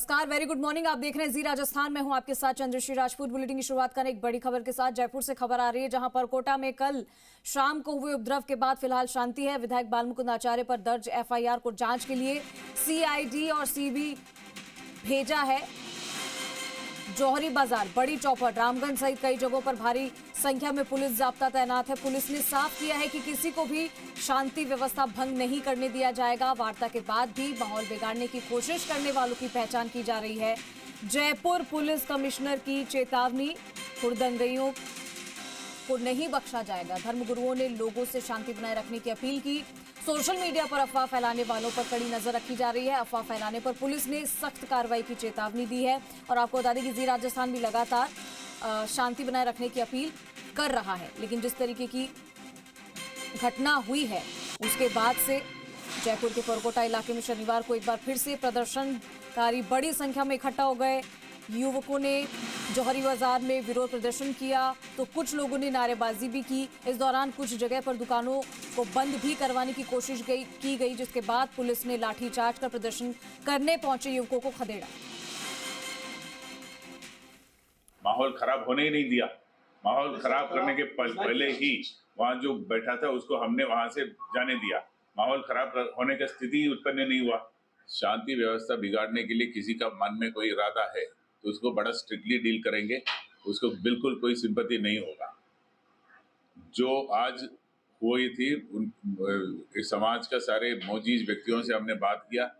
नमस्कार, very good morning. आप देख रहे हैं जी राजस्थान। मैं हूं आपके साथ चंद्रश्री राजपूत। बुलेटिन की शुरुआत करें एक बड़ी खबर के साथ। जयपुर से खबर आ रही है, जहां परकोटा में कल शाम को हुए उपद्रव के बाद फिलहाल शांति है। विधायक बालमुकुंद आचार्य पर दर्ज एफआईआर को जांच के लिए सीआईडी और सीबी भेजा है। जौहरी बाजार, बड़ी चौपड़, रामगंज सहित कई जगहों पर भारी संख्या में पुलिस जाब्ता तैनात है। पुलिस ने साफ किया है कि किसी को भी शांति व्यवस्था भंग नहीं करने दिया जाएगा। वार्ता के बाद भी माहौल बिगाड़ने की कोशिश करने वालों की पहचान की जा रही है। जयपुर पुलिस कमिश्नर की चेतावनी, हुड़दंगइयों को नहीं बख्शा जाएगा। धर्मगुरुओं ने लोगों से शांति बनाए रखने की अपील की। सोशल मीडिया पर अफवाह फैलाने वालों पर कड़ी नजर रखी जा रही है। अफवाह फैलाने पर पुलिस ने सख्त कार्रवाई की चेतावनी दी है। और आपको बता दें कि जी राजस्थान भी लगातार शांति बनाए रखने की अपील कर रहा है, लेकिन जिस तरीके की घटना हुई है उसके बाद से जयपुर के परकोटा इलाके में शनिवार को एक बार फिर से प्रदर्शनकारी बड़ी संख्या में इकट्ठा हो गए। युवकों ने जौहरी बाजार में विरोध प्रदर्शन किया तो कुछ लोगों ने नारेबाजी भी की। इस दौरान कुछ जगह पर दुकानों को बंद भी करवाने की कोशिश की गई, जिसके बाद पुलिस ने लाठीचार्ज कर प्रदर्शन करने पहुंचे युवकों को खदेड़ा। माहौल खराब होने ही नहीं दिया। माहौल खराब करने के पहले ही वहाँ जो बैठा था उसको हमने वहां से जाने दिया। माहौल खराब होने की स्थिति उत्पन्न नहीं हुआ। शांति व्यवस्था बिगाड़ने के लिए किसी का मन में कोई इरादा है तो उसको बड़ा स्ट्रिक्टली डील करेंगे। उसको बिल्कुल कोई सिंपैथी नहीं होगा। जो आज हुई थी इस समाज का सारे मोजीज व्यक्तियों से हमने बात किया।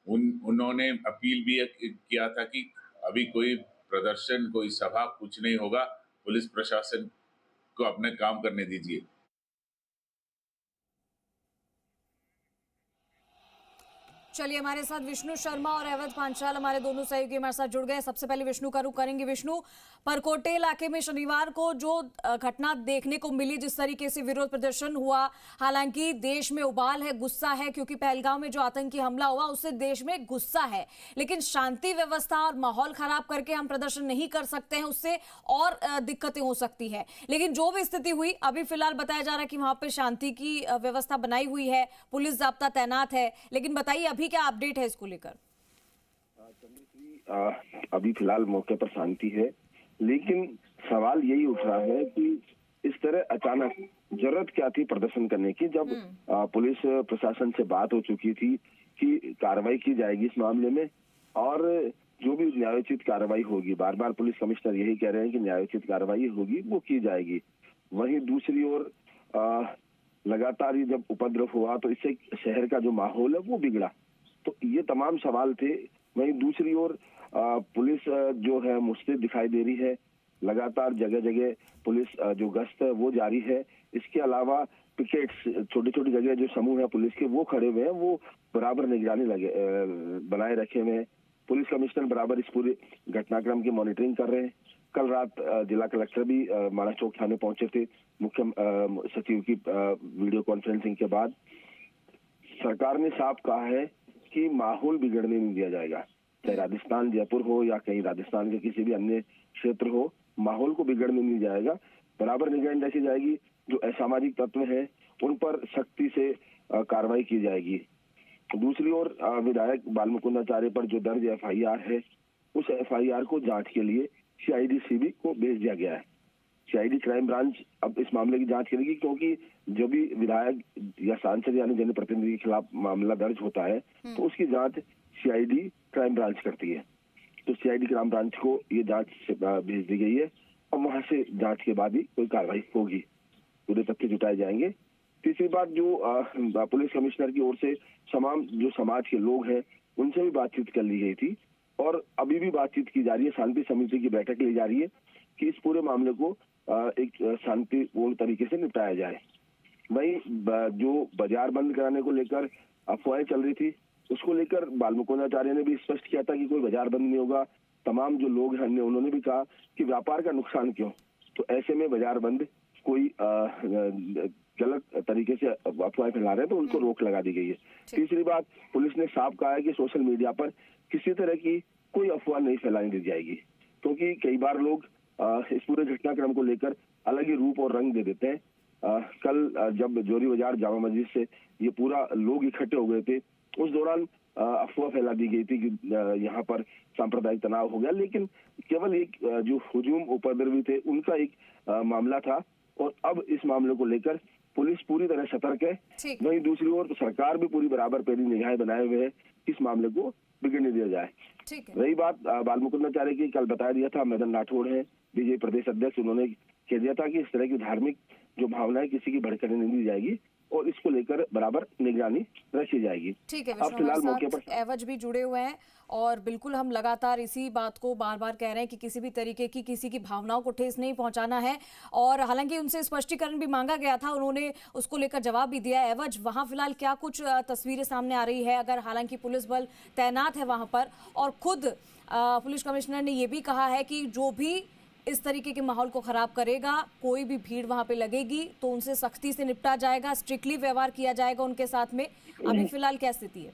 उन्होंने अपील भी किया था कि अभी कोई प्रदर्शन, कोई सभा, कुछ नहीं होगा। पुलिस प्रशासन को अपने काम करने दीजिए। चलिए, हमारे साथ विष्णु शर्मा और अवध पांचाल हमारे दोनों सहयोगी हमारे साथ जुड़ गए। सबसे पहले विष्णु का रुख करेंगे। विष्णु, परकोटे इलाके में शनिवार को जो घटना देखने को मिली, जिस तरीके से विरोध प्रदर्शन हुआ, हालांकि देश में उबाल है, गुस्सा है, क्योंकि पहलगाम में जो आतंकी हमला हुआ उससे देश में गुस्सा है, लेकिन शांति व्यवस्था और माहौल खराब करके हम प्रदर्शन नहीं कर सकते हैं, उससे और दिक्कतें हो सकती है। लेकिन जो भी स्थिति हुई, अभी फिलहाल बताया जा रहा है कि वहां पर शांति की व्यवस्था बनाई हुई है, पुलिस जाब्ता तैनात है, लेकिन बताइए अभी क्या अपडेट है इसको लेकर? अभी फिलहाल मौके पर शांति है, लेकिन सवाल यही उठ रहा है कि इस तरह अचानक जरूरत क्या थी प्रदर्शन करने की, जब पुलिस प्रशासन से बात हो चुकी थी कि कार्रवाई की जाएगी इस मामले में और जो भी न्यायोचित कार्रवाई होगी, बार बार पुलिस कमिश्नर यही कह रहे हैं कि न्यायोचित कार्रवाई होगी, वो की जाएगी। वहीं दूसरी ओर लगातार ये जब उपद्रव हुआ तो इससे शहर का जो माहौल है वो बिगड़ा। तो ये तमाम सवाल थे। वहीं दूसरी ओर पुलिस जो है मुस्तैद दिखाई दे रही है। लगातार जगह जगह पुलिस जो गश्त है वो जारी है। इसके अलावा पिकेट्स, छोटी छोटी जगह जो समूह है पुलिस के वो खड़े हुए हैं, वो बराबर निगरानी बनाए रखे हुए हैं। पुलिस कमिश्नर बराबर इस पूरे घटनाक्रम की मॉनिटरिंग कर रहे हैं। कल रात जिला कलेक्टर भी माना चौक थाने पहुंचे थे मुख्य सचिव की वीडियो कॉन्फ्रेंसिंग के बाद। सरकार ने साफ कहा है कि माहौल बिगड़ने नहीं दिया जाएगा, चाहे राजस्थान जयपुर हो या कहीं राजस्थान के किसी भी अन्य क्षेत्र हो, माहौल को बिगड़ने नहीं जाएगा। बराबर निगरानी रखी जाएगी। जो असामाजिक तत्व हैं उन पर सख्ती से कार्रवाई की जाएगी। दूसरी ओर विधायक बालमुकुंद आचार्य पर जो दर्ज एफआईआर है, उस एफआईआर को जांच के लिए सीआईडी सीबी को भेज दिया गया है। सीआईडी क्राइम ब्रांच अब इस मामले की जांच करेगी, क्योंकि जो भी विधायक या सांसद यानी जनप्रतिनिधि के खिलाफ मामला दर्ज होता है तो उसकी जांच सीआईडी क्राइम ब्रांच करती है। तो सीआईडी क्राइम ब्रांच को ये जांच भेज दी गई है और वहां से जांच के बाद ही कोई कार्रवाई होगी, पूरे तथ्य जुटाए जाएंगे। तीसरी बात, जो पुलिस कमिश्नर की ओर से तमाम जो समाज के लोग हैं उनसे भी बातचीत कर ली गई थी और अभी भी बातचीत की जा रही है। शांति समिति की बैठक ली जा रही है कि इस पूरे मामले को एक शांतिपूर्ण तरीके से निपटाया जाए। वहीं जो बाजार बंद कराने को लेकर अफवाहें चल रही थी, उसको लेकर बालमुकुंद आचार्य ने भी स्पष्ट किया था कि कोई बाजार बंद नहीं होगा। तमाम जो लोग हैं उन्होंने भी कहा कि व्यापार का नुकसान क्यों, तो ऐसे में बाजार बंद कोई गलत तरीके से अफवाहें फैला रहे हैं तो उनको रोक लगा दी गई है। तीसरी बात, पुलिस ने साफ कहा है कि सोशल मीडिया पर किसी तरह की कोई अफवाह नहीं फैलाने दी जाएगी, क्योंकि कई बार लोग इस पूरे घटनाक्रम को लेकर अलग ही रूप और रंग दे देते हैं। कल जब जौहरी बाजार जामा मस्जिद से ये पूरा लोग इकट्ठे हो गए थे, उस दौरान अफवाह फैला दी गई थी कि यहाँ पर सांप्रदायिक तनाव हो गया, लेकिन केवल एक जो हुजूम उपद्रवी थे उनका एक मामला था। और अब इस मामले को लेकर पुलिस पूरी तरह सतर्क है। वहीं दूसरी ओर तो सरकार भी पूरी बराबर पैनी निगाहें बनाए हुए है इस मामले को बिगड़ने दिया जाए। रही बात बाल मुकुंदाचार्य की, कल बता दिया था मदन राठौड़ है बीजेपी प्रदेश अध्यक्ष, उन्होंने कह दिया था कि इस तरह की धार्मिक जो भावना है किसी की भड़कने नहीं दी जाएगी और इसको लेकर बराबर निगरानी रखी जाएगी। ठीक है, अब फिलहाल मौके पर एवज भी जुड़े हुए हैं और बिल्कुल हम लगातार इसी बात को बार बार कह रहे हैं कि किसी भी तरीके की किसी की भावनाओं को ठेस नहीं पहुंचाना है। और हालांकि उनसे स्पष्टीकरण भी मांगा गया था, उन्होंने उसको लेकर जवाब भी दिया। एवज वहां फिलहाल क्या कुछ तस्वीरें सामने आ रही है, अगर हालांकि पुलिस बल तैनात है वहां पर और खुद पुलिस कमिश्नर ने यह भी कहा है कि जो भी इस तरीके के माहौल को खराब करेगा, कोई भी भीड़ वहां पे लगेगी तो उनसे सख्ती से निपटा जाएगा, स्ट्रिक्टली व्यवहार किया जाएगा उनके साथ में। अभी फिलहाल क्या स्थिति है?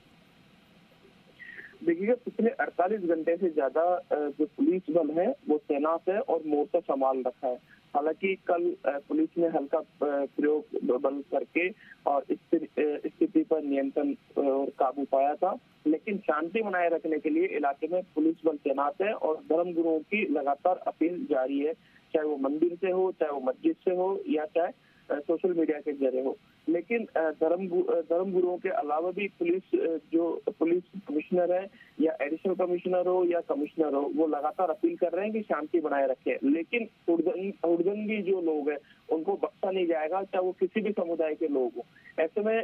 देखिए, पिछले 48 घंटे से ज्यादा जो पुलिस बल है वो तैनात है और मोर्चा संभाल रखा है। हालांकि कल पुलिस ने हल्का प्रयोग बल करके और स्थिति पर नियंत्रण और काबू पाया था, लेकिन शांति बनाए रखने के लिए इलाके में पुलिस बल तैनात है और धर्मगुरुओं की लगातार अपील जारी है, चाहे वो मंदिर से हो, चाहे वो मस्जिद से हो या चाहे सोशल मीडिया के जरिए हो। लेकिन धर्मगुरुओं के अलावा भी पुलिस कमिश्नर है या एडिशनल कमिश्नर हो या कमिश्नर हो, वो लगातार अपील कर रहे हैं कि शांति बनाए रखें। लेकिन हुड़दंगी जो लोग हैं उनको बख्शा नहीं जाएगा, चाहे वो किसी भी समुदाय के लोग हो। ऐसे में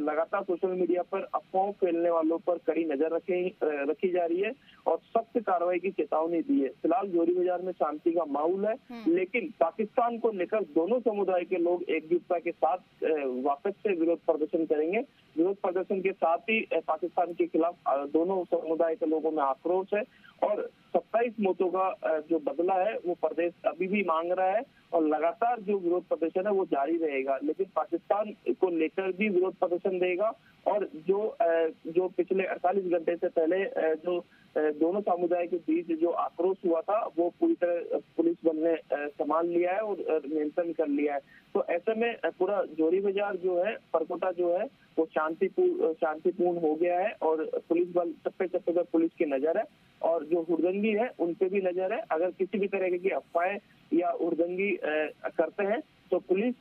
लगातार सोशल मीडिया पर अफवाह फैलने वालों पर कड़ी नजर रखी जा रही है और सख्त कार्रवाई की चेतावनी दी है। फिलहाल जोरी बाजार में शांति का माहौल है, लेकिन पाकिस्तान को लेकर दोनों समुदाय के लोग एकजुटता के साथ वापस से विरोध प्रदर्शन करेंगे। विरोध प्रदर्शन के साथ ही पाकिस्तान के खिलाफ दोनों समुदाय के लोगों में आक्रोश है और 27 मौतों का जो बदला है वो प्रदेश अभी भी मांग रहा है और लगातार जो विरोध प्रदर्शन है वो जारी रहेगा। लेकिन पाकिस्तान को लेकर भी विरोध प्रदर्शन देगा और जो पिछले 48 घंटे से पहले जो दोनों समुदाय के बीच जो आक्रोश हुआ था वो पूरी तरह पुलिस बल ने संभाल लिया है और नियंत्रण कर लिया है। तो ऐसे में पूरा जोरी बाजार जो है, परकोटा जो है वो शांतिपूर्ण हो गया है और पुलिस बल चप्पे चप्पे पर पुलिस की नजर है और जो हुड़दंगी है उन पे भी नजर है। अगर किसी भी तरह की अफवाहें या हुड़दंगी करते हैं तो पुलिस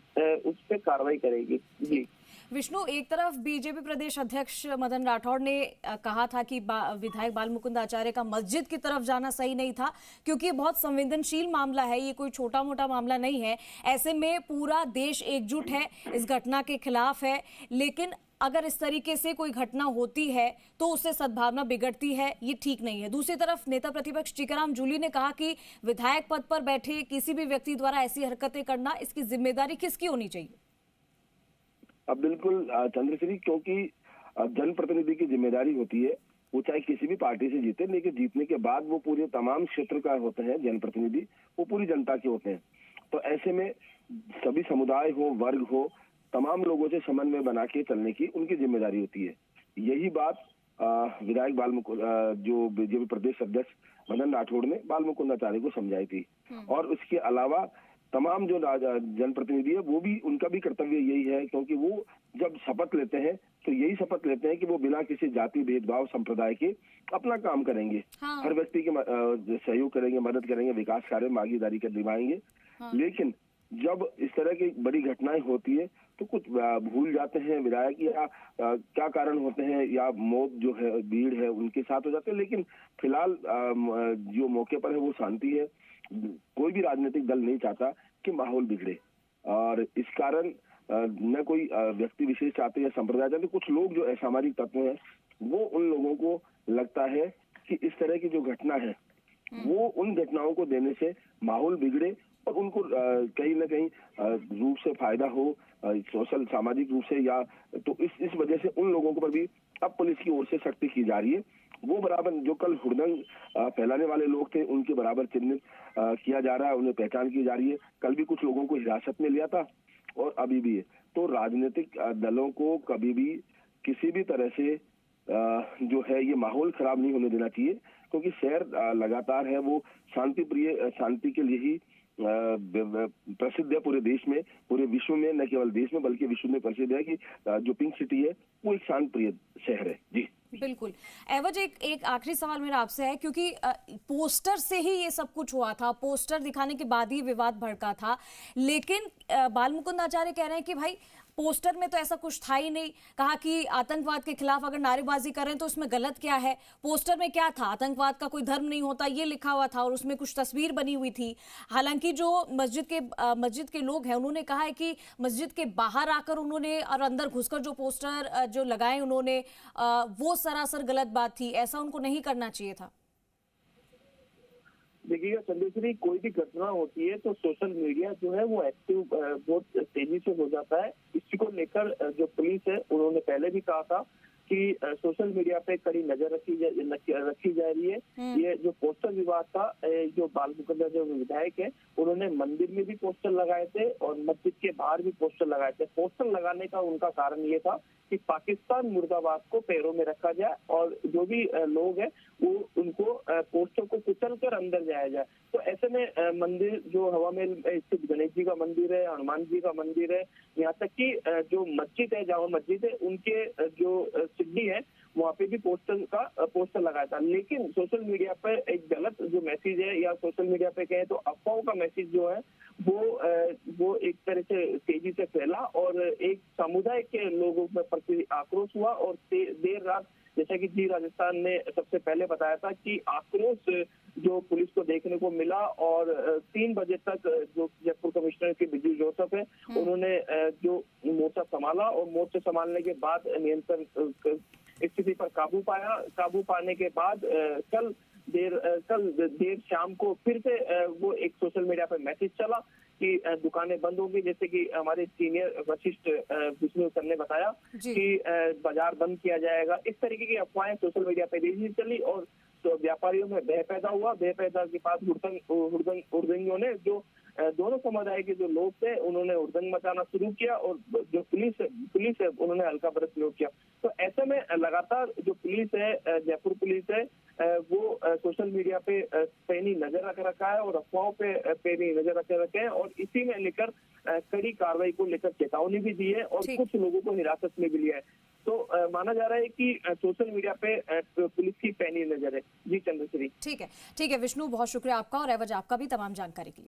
उस पर कार्रवाई करेगी। जी विष्णु, एक तरफ बीजेपी प्रदेश अध्यक्ष मदन राठौड़ ने कहा था कि विधायक बाल मुकुंद आचार्य का मस्जिद की तरफ जाना सही नहीं था क्योंकि बहुत संवेदनशील मामला है, ये कोई छोटा मोटा मामला नहीं है। ऐसे में पूरा देश एकजुट है, इस घटना के खिलाफ है, लेकिन अगर इस तरीके से कोई घटना होती है तो उससे सद्भावना बिगड़ती है, ये ठीक नहीं है। दूसरी तरफ नेता प्रतिपक्ष टीकाराम जूली ने कहा कि विधायक पद पर बैठे किसी भी व्यक्ति द्वारा ऐसी हरकतें करना, इसकी जिम्मेदारी किसकी होनी चाहिए? अब बिल्कुल चंद्रश्री, क्योंकि जनप्रतिनिधि की जिम्मेदारी होती है, वो चाहे किसी भी पार्टी से जीते, लेकिन जीतने के बाद वो पूरे तमाम क्षेत्र का होते हैं जनप्रतिनिधि, वो पूरी जनता के होते हैं। तो ऐसे में सभी समुदाय हो, वर्ग हो, तमाम लोगों से समन्वय बना के चलने की उनकी जिम्मेदारी होती है। यही बात विधायक जो बीजेपी प्रदेश अध्यक्ष मदन राठौड़ ने बाल मुकुंदाचार्य को समझाई थी। और उसके अलावा तमाम जो जनप्रतिनिधि है वो भी, उनका भी कर्तव्य यही है, क्योंकि वो जब शपथ लेते हैं तो यही शपथ लेते हैं कि वो बिना किसी जाति भेदभाव संप्रदाय के अपना काम करेंगे। हर व्यक्ति के सहयोग करेंगे, मदद करेंगे, विकास कार्य में भागीदारी कर निभाएंगे। लेकिन जब इस तरह की बड़ी घटनाएं होती है तो कुछ भूल जाते हैं विधायक, या क्या कारण होते हैं, या मौत जो है, भीड़ है, उनके साथ हो जाते हैं। लेकिन फिलहाल जो मौके पर है वो शांति है। कोई भी राजनीतिक दल नहीं चाहता कि माहौल बिगड़े और इस कारण न कोई व्यक्ति विशेष चाहते या संप्रदाय चाहते। कुछ लोग जो असामाजिक तत्व हैं वो उन लोगों को लगता है कि इस तरह की जो घटना है वो उन घटनाओं को देने से माहौल बिगड़े और उनको कहीं ना कहीं रूप से फायदा हो, सोशल सामाजिक रूप से, या तो इस वजह से उन लोगों को पर भी अब पुलिस की ओर से सख्ती की जा रही है। वो बराबर जो कल हुड़दंग फैलाने वाले लोग थे उनके बराबर चिन्हित किया जा रहा है, उन्हें पहचान की जा रही है। कल भी कुछ लोगों को हिरासत में लिया था और अभी भी है। तो राजनीतिक दलों को कभी भी किसी भी तरह से जो है ये माहौल खराब नहीं होने देना चाहिए, क्योंकि शहर लगातार है वो शांति के लिए ही प्रसिद्ध है पूरे देश में, पूरे विश्व में, न केवल देश में बल्कि विश्व में प्रसिद्ध है कि जो पिंक सिटी है वो एक शांत प्रिय शहर है। जी। बिल्कुल। एवज एक आखिरी सवाल मेरा आपसे है, क्योंकि पोस्टर से ही ये सब कुछ हुआ था, पोस्टर दिखाने के बाद ही विवाद भड़का था, लेकिन बालमुकुंद आचार्य कह रहे हैं कि भाई पोस्टर में तो ऐसा कुछ था ही नहीं। कहा कि आतंकवाद के खिलाफ अगर नारेबाजी करें तो उसमें गलत क्या है, पोस्टर में क्या था, आतंकवाद का कोई धर्म नहीं होता ये लिखा हुआ था और उसमें कुछ तस्वीर बनी हुई थी। हालांकि जो मस्जिद के लोग हैं उन्होंने कहा है कि मस्जिद के बाहर आकर उन्होंने और अंदर घुसकर जो पोस्टर जो लगाए उन्होंने, वो सरासर गलत बात थी, ऐसा उनको नहीं करना चाहिए था। देखिएगा चंद्रश्री, कोई भी घटना होती है तो सोशल मीडिया जो है वो एक्टिव बहुत तेजी से हो जाता है। इसी को लेकर जो पुलिस है उन्होंने पहले भी कहा था कि सोशल मीडिया पे कड़ी नजर रखी जा रही है। ये जो पोस्टर विवाद था, जो बालमुकुंद जो विधायक है उन्होंने मंदिर में भी पोस्टर लगाए थे और मस्जिद के बाहर भी पोस्टर लगाए थे। पोस्टर लगाने का उनका कारण ये था कि पाकिस्तान मुर्दाबाद को पैरों में रखा जाए और जो भी लोग हैं वो उनको पोस्टर को कुचल कर अंदर जाया जाए। तो ऐसे में मंदिर जो हवा महल स्थित गणेश जी का मंदिर है, हनुमान जी का मंदिर है, यहाँ तक कि जो मस्जिद है, जामा मस्जिद है, उनके जो सिड्डी है वहाँ पे भी पोस्टर लगाया था। लेकिन सोशल मीडिया पे एक गलत जो मैसेज है, या सोशल मीडिया पे कहें तो अफवाहों का मैसेज जो है वो एक तरह से तेजी से फैला और एक समुदाय के लोगों में प्रति आक्रोश हुआ। और देर रात, जैसा कि जी राजस्थान ने सबसे पहले बताया था कि आक्रोश जो पुलिस को देखने को मिला और 3 बजे तक जो जयपुर कमिश्नर के बिजू जोसेफ है उन्होंने जो मोर्चा संभाला और मोर्चा संभालने के बाद नियंत्रण स्थिति पर काबू पाने के बाद कल देर शाम को फिर से वो एक सोशल मीडिया पर मैसेज चला कि दुकानें बंद होंगी। जैसे कि हमारे सीनियर वशिष्ठ विष्णु सर ने बताया कि बाजार बंद किया जाएगा। इस तरीके की अफवाहें सोशल मीडिया पर तेजी चली और तो व्यापारियों में भय पैदा हुआ। भय पैदा के बाद हुड़दंगियों ने, जो दोनों समुदाय के जो लोग थे उन्होंने हुड़दंग मचाना शुरू किया और जो पुलिस है उन्होंने हल्का बरस प्रयोग किया। तो ऐसे में लगातार जो पुलिस है, जयपुर पुलिस है, वो सोशल मीडिया पे पैनी नजर रख रखा है और अफवाहों पे पैनी नजर रखे हैं और इसी में लेकर कड़ी कार्रवाई को लेकर चेतावनी भी दी है और कुछ लोगों को हिरासत में भी लिया है। तो माना जा रहा है कि सोशल मीडिया पे पुलिस की पैनी नजर है। जी चंद्रश्री। ठीक है विष्णु, बहुत शुक्रिया आपका और एवज आपका भी तमाम जानकारी के लिए।